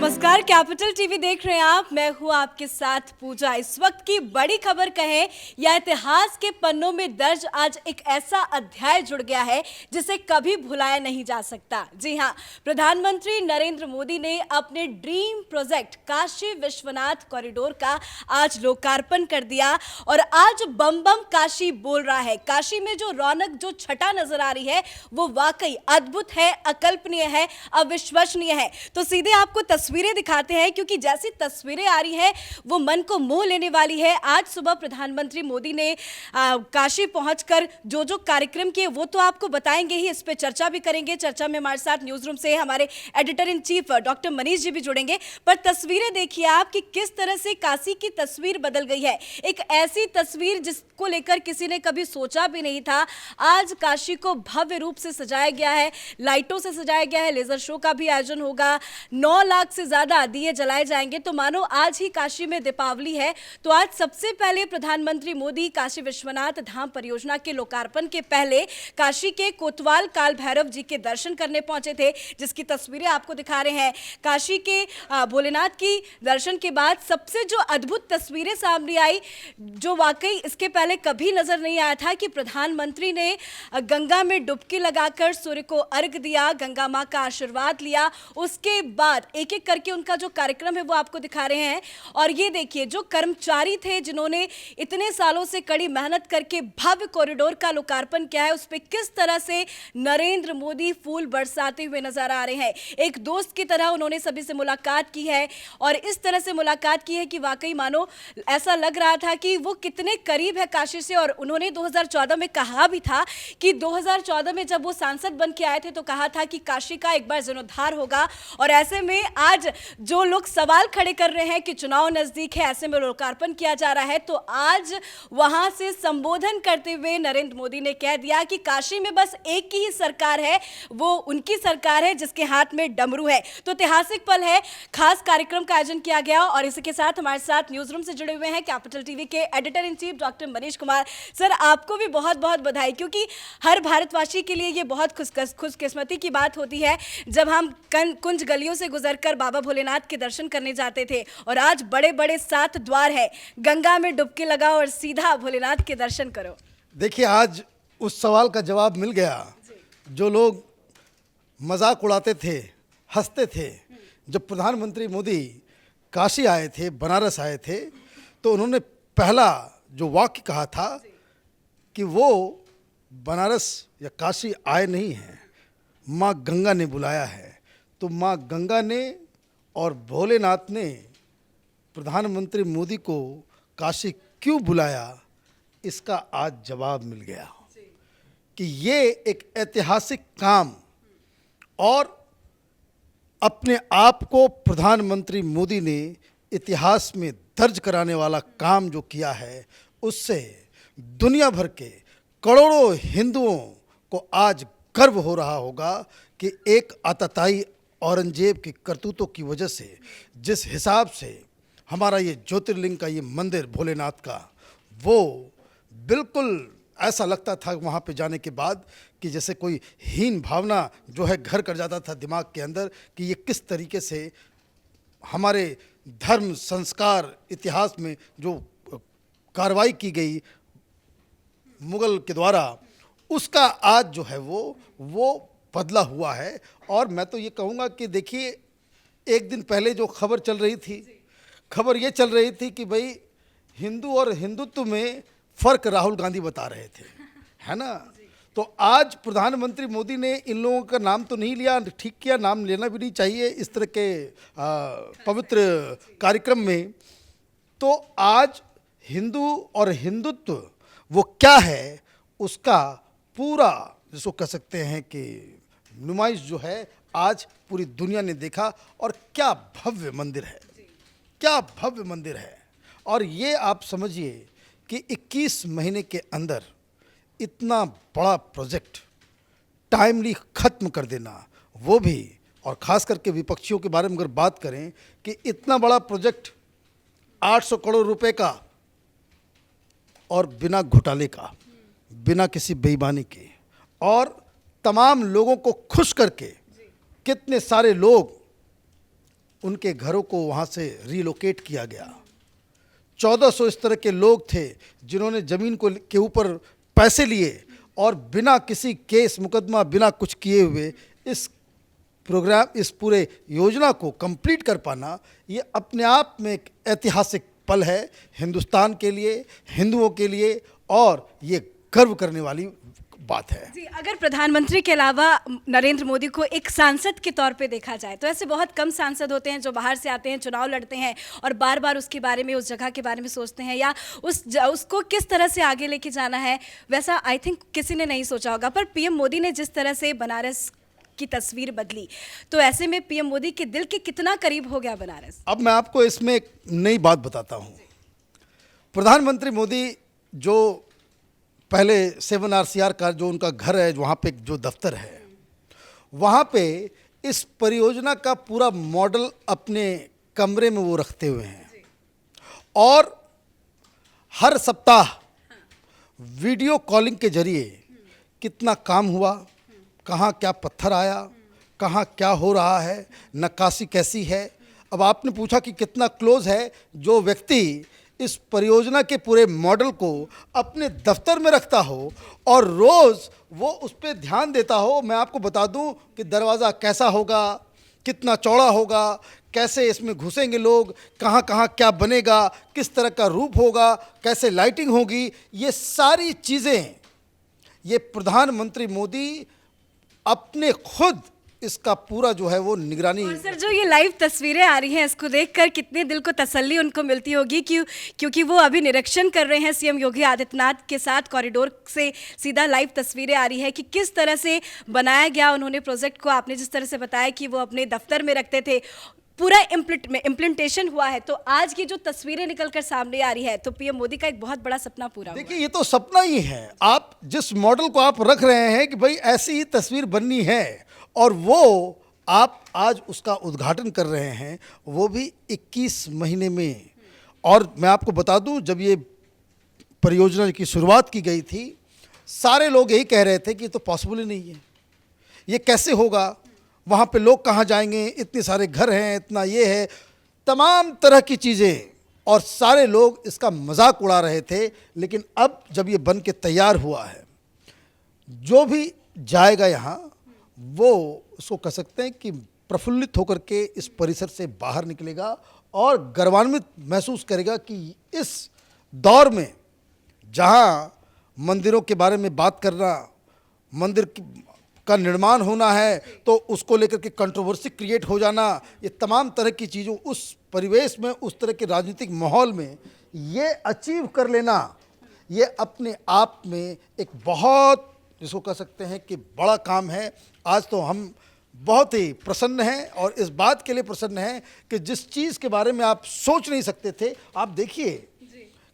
नमस्कार, capital TV देख रहे हैं आप। मैं हूं आपके साथ पूजा। इस वक्त की बड़ी खबर कहें या इतिहास के पन्नों में दर्ज आज एक ऐसा अध्याय जुड़ गया है जिसे कभी भुलाया नहीं जा सकता। जी हां, प्रधानमंत्री नरेंद्र मोदी ने अपने dream project Kashi Vishwanath corridor का आज लोकार्पण कर दिया और आज बम बम काशी बोल रहा है। काशी में जो रौनक, जो छटा नजर आ रही है वो वाकई अद्भुत है, अकल्पनीय है, अविश्वसनीय है। तो सीधे आपको तस्वीरें दिखाते हैं, क्योंकि जैसी तस्वीरें आ रही है वो मन को मोह लेने वाली है। आज सुबह प्रधानमंत्री मोदी ने काशी पहुंचकर जो जो कार्यक्रम किए वो तो आपको बताएंगे ही, इस पे चर्चा भी करेंगे। चर्चा में हमारे साथ न्यूज रूम से हमारे editor in chief doctor Manish ji भी जुड़ेंगे। पर तस्वीरें देखिए आप कि किस तरह से काशी की तस्वीर बदल गई है। एक ऐसी तस्वीर जिसको लेकर किसी ने कभी सोचा भी नहीं था। आज काशी को भव्य रूप से सजाया गया है, लाइटों से सजाया गया है, लेजर शो का भी आयोजन होगा, 9 लाख से ज्यादा दिए जलाए जाएंगे। तो मानो आज ही काशी में दीपावली है। तो आज सबसे पहले प्रधानमंत्री मोदी काशी विश्वनाथ धाम परियोजना के लोकार्पण के पहले काशी के कोतवाल काल भैरव जी के दर्शन करने पहुंचे थे, जिसकी तस्वीरें आपको दिखा रहे हैं। काशी के भोलेनाथ की दर्शन के बाद सबसे जो अद्भुत तस्वीरें सामने आई, जो वाकई इसके पहले कभी नजर नहीं आया था, कि प्रधानमंत्री ने गंगा में डुबकी लगाकर सूर्य को अर्घ दिया, गंगा मां का आशीर्वाद लिया। उसके बाद एक एक करके उनका जो कार्यक्रम है वो आपको दिखा रहे हैं। और ये देखिए, जो कर्मचारी थे जिन्होंने इतने सालों से कड़ी मेहनत करके भव्य कॉरिडोर का लोकार्पण किया है, उस पर किस तरह से नरेंद्र मोदी फूल बरसाते हुए नजर आ रहे हैं। एक दोस्त की तरह उन्होंने सभी से मुलाकात की है और इस तरह से मुलाकात की है कि वाकई मानो ऐसा लग रहा था कि वो कितने करीब है काशी से। और उन्होंने 2014 में कहा भी था कि 2014 में जब वो सांसद बन के आए थे तो कहा था कि काशी का एक बार जीर्णोद्धार होगा। और ऐसे में आज जो लोग सवाल खड़े कर रहे हैं कि चुनाव नजदीक है, ऐसे में लोकार्पण किया जा रहा है, तो आज वहां से संबोधन करते हुए नरेंद्र मोदी ने कह दिया कि काशी में बस एक ही सरकार है, वो उनकी सरकार है जिसके हाथ में डमरू है। तो ऐतिहासिक पल है, खास कार्यक्रम का आयोजन किया गया। और इसके साथ हमारे साथ न्यूज रूम से जुड़े हुए हैं कैपिटल टीवी के editor in chief doctor Manish Kumar. Sir, आपको भी बहुत बहुत बधाई, क्योंकि हर भारतवासी के लिए ये बहुत खुशकिस्मती की बात होती है जब हम कुंज गलियों से गुजरकर बाबा भोलेनाथ के दर्शन करने जाते थे। और आज बड़े बड़े 7 द्वार है, गंगा में डुबकी लगाओ और सीधा भोलेनाथ के दर्शन करो। देखिए, आज उस सवाल का जवाब मिल गया। जो लोग मजाक उड़ाते थे, हंसते थे, जब प्रधानमंत्री मोदी काशी आए थे, बनारस आए थे, तो उन्होंने पहला जो वाक्य कहा था कि वो बनारस या काशी आए नहीं हैं, माँ गंगा ने बुलाया है। तो माँ गंगा ने और भोलेनाथ ने प्रधानमंत्री मोदी को काशी क्यों बुलाया, इसका आज जवाब मिल गया कि ये एक ऐतिहासिक काम और अपने आप को प्रधानमंत्री मोदी ने इतिहास में दर्ज कराने वाला काम जो किया है, उससे दुनिया भर के करोड़ों हिंदुओं को आज गर्व हो रहा होगा कि एक आतताई औरंगजेब की करतूतों की वजह से जिस हिसाब से हमारा ये ज्योतिर्लिंग का ये मंदिर भोलेनाथ का, वो बिल्कुल ऐसा लगता था वहाँ पे जाने के बाद कि जैसे कोई हीन भावना जो है घर कर जाता था दिमाग के अंदर, कि ये किस तरीके से हमारे धर्म संस्कार इतिहास में जो कार्रवाई की गई मुगल के द्वारा, उसका आज जो है वो बदला हुआ है। और मैं तो ये कहूँगा कि देखिए, एक दिन पहले जो खबर चल रही थी, खबर ये चल रही थी कि भाई हिंदू और हिंदुत्व में फ़र्क राहुल गांधी बता रहे थे, है ना। तो आज प्रधानमंत्री मोदी ने इन लोगों का नाम तो नहीं लिया, ठीक किया, नाम लेना भी नहीं चाहिए इस तरह के पवित्र कार्यक्रम में। तो आज हिंदू और हिंदुत्व वो क्या है, उसका पूरा जिसको कह सकते हैं कि नुमाइश जो है आज पूरी दुनिया ने देखा। और क्या भव्य मंदिर है, क्या भव्य मंदिर है। और ये आप समझिए कि 21 महीने के अंदर इतना बड़ा प्रोजेक्ट टाइमली ख़त्म कर देना, वो भी, और ख़ास करके विपक्षियों के बारे में अगर बात करें कि इतना बड़ा प्रोजेक्ट 800 करोड़ रुपए का और बिना घोटाले का, बिना किसी बेईमानी के, और तमाम लोगों को खुश करके, कितने सारे लोग उनके घरों को वहाँ से रिलोकेट किया गया। 1400 इस तरह के लोग थे जिन्होंने ज़मीन को के ऊपर पैसे लिए और बिना किसी केस मुकदमा, बिना कुछ किए हुए इस प्रोग्राम, इस पूरे योजना को कंप्लीट कर पाना, ये अपने आप में एक ऐतिहासिक पल है हिंदुस्तान के लिए, हिंदुओं के लिए, और ये गर्व करने वाली बात है। जी, अगर प्रधानमंत्री के अलावा नरेंद्र मोदी को एक सांसद के तौर पे देखा जाए तो ऐसे बहुत कम सांसद होते हैं जो बाहर से आते हैं, चुनाव लड़ते हैं और बार बार उसके बारे में, उस जगह के बारे में सोचते हैं या उसको किस तरह से आगे लेके जाना है, वैसा आई थिंक किसी ने नहीं सोचा होगा। पर पीएम मोदी ने जिस तरह से बनारस की तस्वीर बदली, तो ऐसे में पीएम मोदी के दिल के कितना करीब हो गया बनारस? अब मैं आपको इसमें एक नई बात बताता हूँ। प्रधानमंत्री मोदी जो पहले 7RCR का जो उनका घर है, वहाँ पे जो दफ्तर है, वहाँ पे इस परियोजना का पूरा मॉडल अपने कमरे में वो रखते हुए हैं और हर सप्ताह वीडियो कॉलिंग के जरिए कितना काम हुआ, कहाँ क्या पत्थर आया, कहाँ क्या हो रहा है, नक्काशी कैसी है। अब आपने पूछा कि कितना क्लोज है, जो व्यक्ति इस परियोजना के पूरे मॉडल को अपने दफ्तर में रखता हो और रोज़ वो उस पर ध्यान देता हो। मैं आपको बता दूं कि दरवाज़ा कैसा होगा, कितना चौड़ा होगा, कैसे इसमें घुसेंगे लोग, कहाँ कहाँ क्या बनेगा, किस तरह का रूप होगा, कैसे लाइटिंग होगी, ये सारी चीज़ें ये प्रधानमंत्री मोदी अपने खुद इसका पूरा जो है वो निगरानी। और सर, जो ये लाइव तस्वीरें आ रही हैं, इसको देखकर कितने दिल को तसल्ली उनको मिलती होगी, क्योंकि वो अभी निरीक्षण कर रहे हैं सीएम योगी आदित्यनाथ के साथ। कॉरिडोर से सीधा लाइव तस्वीरें आ रही है कि किस तरह से बनाया गया उन्होंने प्रोजेक्ट को। आपने जिस तरह से बताया कि वो अपने दफ्तर में रखते थे, पूरा इम्प्लीमेंटेशन हुआ है, तो आज की जो तस्वीरें निकलकर सामने आ रही है, तो पीएम मोदी का एक बहुत बड़ा सपना पूरा हुआ। देखिए, ये तो सपना ही है। आप जिस मॉडल को आप रख रहे हैं कि भाई ऐसी ही तस्वीर बननी है, और वो आप आज उसका उद्घाटन कर रहे हैं, वो भी 21 महीने में। और मैं आपको बता दूं, जब ये परियोजना की शुरुआत की गई थी, सारे लोग यही कह रहे थे कि ये तो पॉसिबल ही नहीं है, ये कैसे होगा, वहाँ पे लोग कहाँ जाएंगे, इतने सारे घर हैं, इतना ये है, तमाम तरह की चीज़ें, और सारे लोग इसका मजाक उड़ा रहे थे। लेकिन अब जब ये बन के तैयार हुआ है, जो भी जाएगा यहाँ वो उसको कह सकते हैं कि प्रफुल्लित होकर के इस परिसर से बाहर निकलेगा और गर्वान्वित महसूस करेगा कि इस दौर में जहाँ मंदिरों के बारे में बात करना, मंदिर का निर्माण होना है तो उसको लेकर के कंट्रोवर्सी क्रिएट हो जाना, ये तमाम तरह की चीज़ों, उस परिवेश में, उस तरह के राजनीतिक माहौल में ये अचीव कर लेना, ये अपने आप में एक बहुत, जिसको कह सकते हैं कि बड़ा काम है। आज तो हम बहुत ही प्रसन्न हैं, और इस बात के लिए प्रसन्न हैं कि जिस चीज़ के बारे में आप सोच नहीं सकते थे, आप देखिए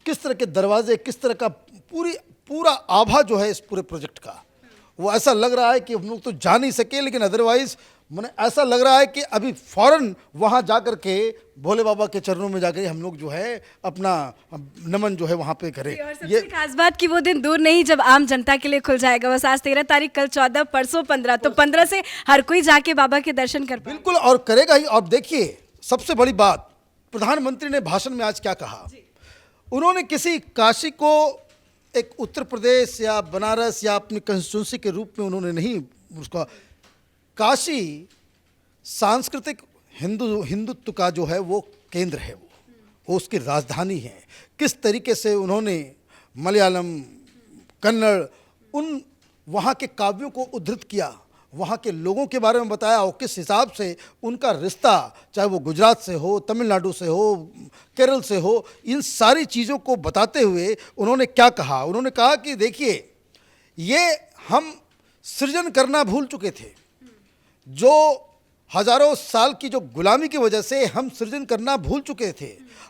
किस तरह के दरवाजे, किस तरह का पूरा आभा जो है इस पूरे प्रोजेक्ट का, वो ऐसा लग रहा है कि हम लोग तो जा नहीं सके, लेकिन अदरवाइज मैंने ऐसा लग रहा है कि अभी फौरन वहाँ जा कर के भोले बाबा के चरणों में जाकर हम लोग जो है अपना नमन जो है वहाँ पे करें। और सबसे खास बात कि वो दिन दूर नहीं जब आम जनता के लिए खुल जाएगा। बस आज 13 तारीख, कल 14, परसों 15, तो 15 से हर कोई जाके बाबा के दर्शन कर पाए। बिल्कुल, और करेगा ही। और देखिए, सबसे बड़ी बात, प्रधानमंत्री ने भाषण में आज क्या कहा, उन्होंने किसी काशी को एक उत्तर प्रदेश या बनारस या अपनी कंस्टिट्यूंसी के रूप में उन्होंने नहीं उसका, काशी सांस्कृतिक हिंदुत्व का जो है वो केंद्र है, वो उसकी राजधानी है। किस तरीके से उन्होंने मलयालम, कन्नड़, उन वहाँ के काव्यों को उद्धृत किया, वहाँ के लोगों के बारे में बताया, और किस हिसाब से उनका रिश्ता, चाहे वो गुजरात से हो, तमिलनाडु से हो, केरल से हो, इन सारी चीज़ों को बताते हुए उन्होंने क्या कहा, उन्होंने कहा कि देखिए, ये हम सृजन करना भूल चुके थे, जो हजारों साल की जो गुलामी की वजह से हम सृजन करना भूल चुके थे।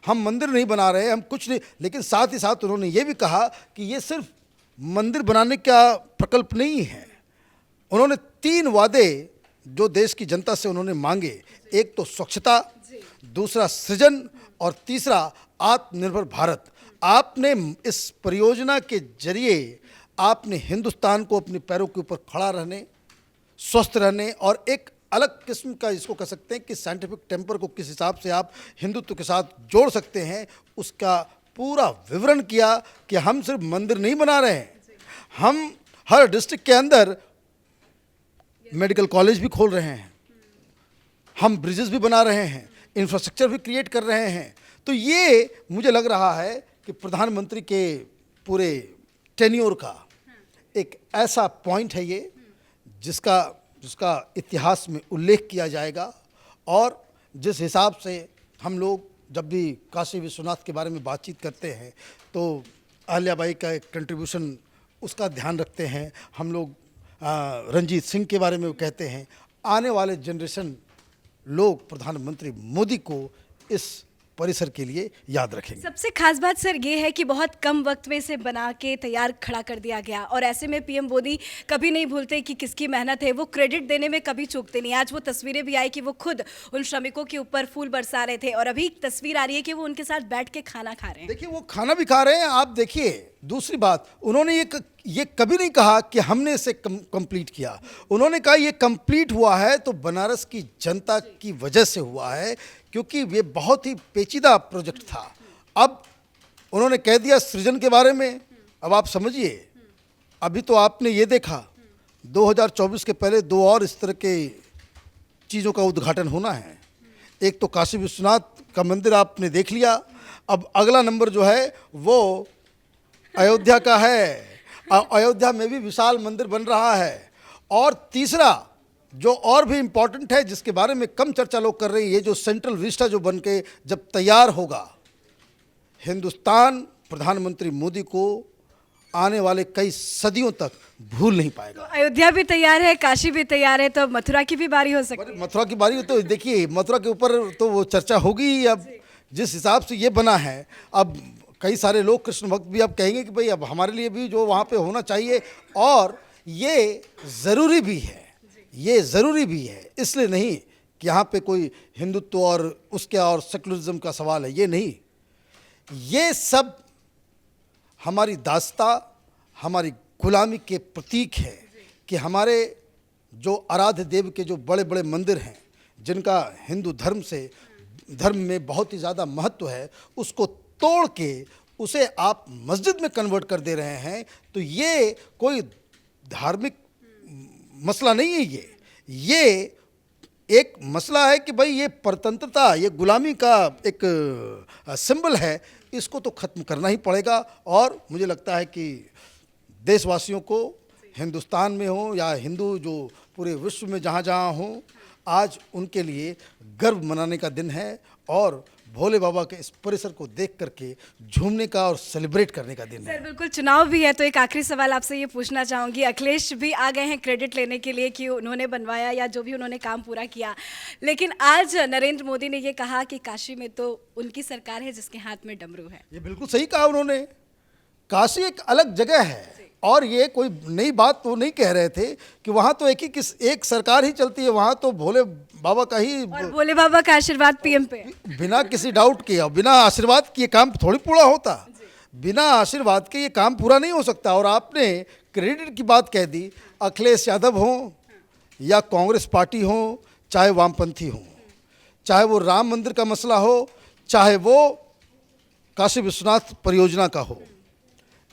हम मंदिर नहीं बना रहे, हम कुछ नहीं, लेकिन साथ ही साथ उन्होंने ये भी कहा कि ये सिर्फ मंदिर बनाने का प्रकल्प नहीं है। उन्होंने 3 वादे जो देश की जनता से उन्होंने मांगे, एक तो स्वच्छता, दूसरा सृजन, और तीसरा आत्मनिर्भर भारत। आपने इस परियोजना के जरिए आपने हिंदुस्तान को अपने पैरों के ऊपर खड़ा रहने, स्वस्थ रहने और एक अलग किस्म का इसको कह सकते हैं कि साइंटिफिक टेम्पर को किस हिसाब से आप हिंदुत्व के साथ जोड़ सकते हैं, उसका पूरा विवरण किया कि हम सिर्फ मंदिर नहीं बना रहे हैं, हम हर डिस्ट्रिक्ट के अंदर मेडिकल कॉलेज भी खोल रहे हैं, हम ब्रिजेस भी बना रहे हैं, इंफ्रास्ट्रक्चर भी क्रिएट कर रहे हैं। तो ये मुझे लग रहा है कि प्रधानमंत्री के पूरे टेन्योर का एक ऐसा पॉइंट है ये जिसका इतिहास में उल्लेख किया जाएगा। और जिस हिसाब से हम लोग जब भी काशी विश्वनाथ के बारे में बातचीत करते हैं तो अहल्याबाई का एक कंट्रीब्यूशन उसका ध्यान रखते हैं, हम लोग रंजीत सिंह के बारे में कहते हैं। आने वाले जनरेशन लोग प्रधानमंत्री मोदी को इस परिसर के लिए याद रखेंगे। सबसे खास बात सर ये है कि बहुत कम वक्त में इसे बना के तैयार खड़ा कर दिया गया, और ऐसे में पीएम मोदी कभी नहीं भूलते कि किसकी मेहनत है, वो क्रेडिट देने में कभी चूकते नहीं। आज वो तस्वीरें भी आई कि वो खुद उन श्रमिकों के ऊपर फूल बरसा रहे थे, और अभी तस्वीर आ रही है कि वो उनके साथ बैठ के खाना खा रहे हैं। देखिए वो खाना भी खा रहे हैं। आप देखिए दूसरी बात, उन्होंने ये कभी नहीं कहा कि हमने इसे कंप्लीट किया। उन्होंने कहा ये कंप्लीट हुआ है तो बनारस की जनता की वजह से हुआ है, क्योंकि ये बहुत ही पेचीदा प्रोजेक्ट था। अब उन्होंने कह दिया सृजन के बारे में। अब आप समझिए, अभी तो आपने ये देखा 2024 के पहले दो और इस तरह के चीज़ों का उद्घाटन होना है। एक तो काशी विश्वनाथ का मंदिर आपने देख लिया, अब अगला नंबर जो है वो अयोध्या का है। अयोध्या में भी विशाल मंदिर बन रहा है। और तीसरा जो और भी इम्पोर्टेंट है, जिसके बारे में कम चर्चा लोग कर रहे हैं, ये जो सेंट्रल विस्टा जो बन के जब तैयार होगा, हिंदुस्तान प्रधानमंत्री मोदी को आने वाले कई सदियों तक भूल नहीं पाएगा। तो अयोध्या भी तैयार है, काशी भी तैयार है, तो मथुरा की भी बारी हो सकती है। मथुरा की बारी हो तो देखिए, मथुरा के ऊपर तो वो चर्चा होगी। अब जिस हिसाब से ये बना है, अब कई सारे लोग कृष्ण भक्त भी अब कहेंगे कि भाई अब हमारे लिए भी जो वहाँ पे होना चाहिए, और ये ज़रूरी भी है, ये ज़रूरी भी है। इसलिए नहीं कि यहाँ पे कोई हिंदुत्व और उसके और सेकुलरिज्म का सवाल है, ये नहीं। ये सब हमारी दास्ता, हमारी गुलामी के प्रतीक है कि हमारे जो आराध्य देव के जो बड़े बड़े मंदिर हैं, जिनका हिंदू धर्म में बहुत ही ज़्यादा महत्व है, उसको तोड़ के उसे आप मस्जिद में कन्वर्ट कर दे रहे हैं। तो ये कोई धार्मिक मसला नहीं है, ये एक मसला है कि भाई ये परतंत्रता, ये गुलामी का एक सिंबल है, इसको तो ख़त्म करना ही पड़ेगा। और मुझे लगता है कि देशवासियों को, हिंदुस्तान में हो या हिंदू जो पूरे विश्व में जहाँ जहाँ हो, आज उनके लिए गर्व मनाने का दिन है, और भोले बाबा के इस परिसर को देख करके झूमने का और सेलिब्रेट करने का दिन है। सर बिल्कुल, चुनाव भी है, तो एक आखिरी सवाल आपसे ये पूछना चाहूँगी। अखिलेश भी आ गए हैं क्रेडिट लेने के लिए कि उन्होंने बनवाया या जो भी उन्होंने काम पूरा किया, लेकिन आज नरेंद्र मोदी ने ये कहा कि काशी में तो उनकी सरकार है जिसके हाथ में डमरू है। ये बिल्कुल सही कहा उन्होंने। काशी एक अलग जगह है, और ये कोई नई बात तो नहीं कह रहे थे कि वहाँ तो एक सरकार ही चलती है, वहाँ तो भोले बाबा का ही, और भोले बाबा का आशीर्वाद पीएम पे। बिना किसी डाउट के, और बिना आशीर्वाद के ये काम थोड़ी पूरा होता। बिना आशीर्वाद के ये काम पूरा नहीं हो सकता। और आपने क्रेडिट की बात कह दी। अखिलेश यादव हों या कांग्रेस पार्टी हो, चाहे वामपंथी हों, चाहे वो राम मंदिर का मसला हो, चाहे वो काशी विश्वनाथ परियोजना का हो,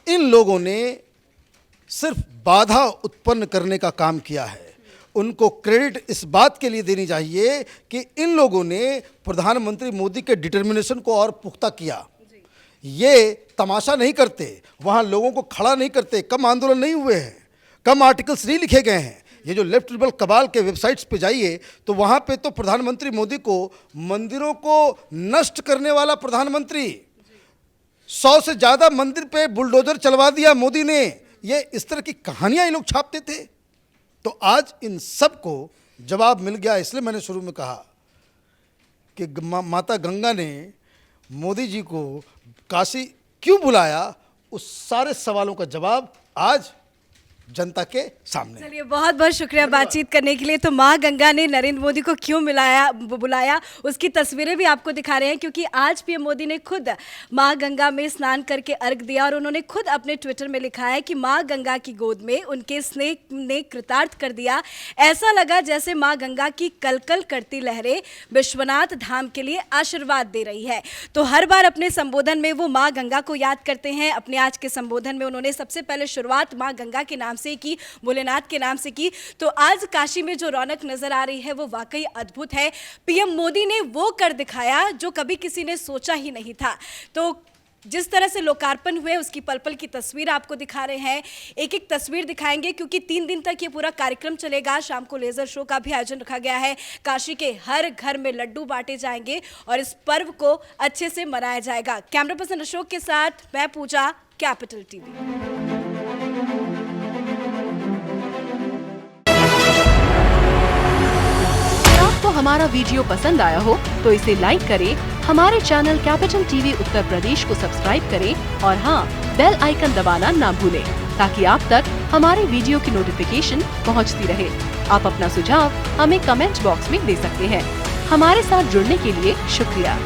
इन लोगों ने सिर्फ बाधा उत्पन्न करने का काम किया है। उनको क्रेडिट इस बात के लिए देनी चाहिए कि इन लोगों ने प्रधानमंत्री मोदी के डिटर्मिनेशन को और पुख्ता किया। ये तमाशा नहीं करते, वहाँ लोगों को खड़ा नहीं करते, कम आंदोलन नहीं हुए हैं, कम आर्टिकल्स नहीं लिखे गए हैं। ये जो लेफ्ट लिबरल कबाल के वेबसाइट्स पे जाइए तो वहाँ पे तो प्रधानमंत्री मोदी को मंदिरों को नष्ट करने वाला प्रधानमंत्री, 100 से ज़्यादा मंदिर पे बुलडोजर चलवा दिया मोदी ने, ये इस तरह की कहानियाँ ये लोग छापते थे। तो आज इन सब को जवाब मिल गया। इसलिए मैंने शुरू में कहा कि माता गंगा ने मोदी जी को काशी क्यों बुलाया, उस सारे सवालों का जवाब आज जनता के सामने। चलिए, बहुत बहुत शुक्रिया बातचीत करने के लिए। तो माँ गंगा ने नरेंद्र मोदी को क्यों बुलाया, उसकी तस्वीरें भी आपको दिखा रहे हैं, क्योंकि आज पीएम मोदी ने खुद माँ गंगा में स्नान करके अर्घ दिया और उन्होंने खुद अपने ट्विटर में लिखा है कि माँ गंगा की गोद में उनके स्नेह ने कृतार्थ कर दिया। ऐसा लगा जैसे माँ गंगा की कलकल करती लहरें विश्वनाथ धाम के लिए आशीर्वाद दे रही है। तो हर बार अपने संबोधन में वो माँ गंगा को याद करते हैं। अपने आज के संबोधन में उन्होंने सबसे पहले शुरुआत माँ गंगा के नाम से की, भोलेनाथ के नाम से की। तो आज काशी में जो रौनक नजर आ रही है वो वाकई अद्भुत है। पीएम मोदी ने वो कर दिखाया जो कभी किसी ने सोचा ही नहीं था। तो जिस तरह से लोकार्पण हुए उसकी पल पल की तस्वीर आपको दिखा रहे हैं। एक एक तस्वीर दिखाएंगे क्योंकि 3 दिन तक ये पूरा कार्यक्रम चलेगा। शाम को लेजर शो का भी आयोजन रखा गया है। काशी के हर घर में लड्डू बांटे जाएंगे और इस पर्व को अच्छे से मनाया जाएगा। कैमरा पर्सन अशोक के साथ मैं पूजा, कैपिटल टीवी। आपको हमारा वीडियो पसंद आया हो तो इसे लाइक करें, हमारे channel capital TV Uttar Pradesh को सब्सक्राइब करें और हाँ, बेल आइकन दबाना ना भूलें ताकि आप तक हमारे वीडियो की नोटिफिकेशन पहुंचती रहे। आप अपना सुझाव हमें कमेंट बॉक्स में दे सकते हैं। हमारे साथ जुड़ने के लिए शुक्रिया।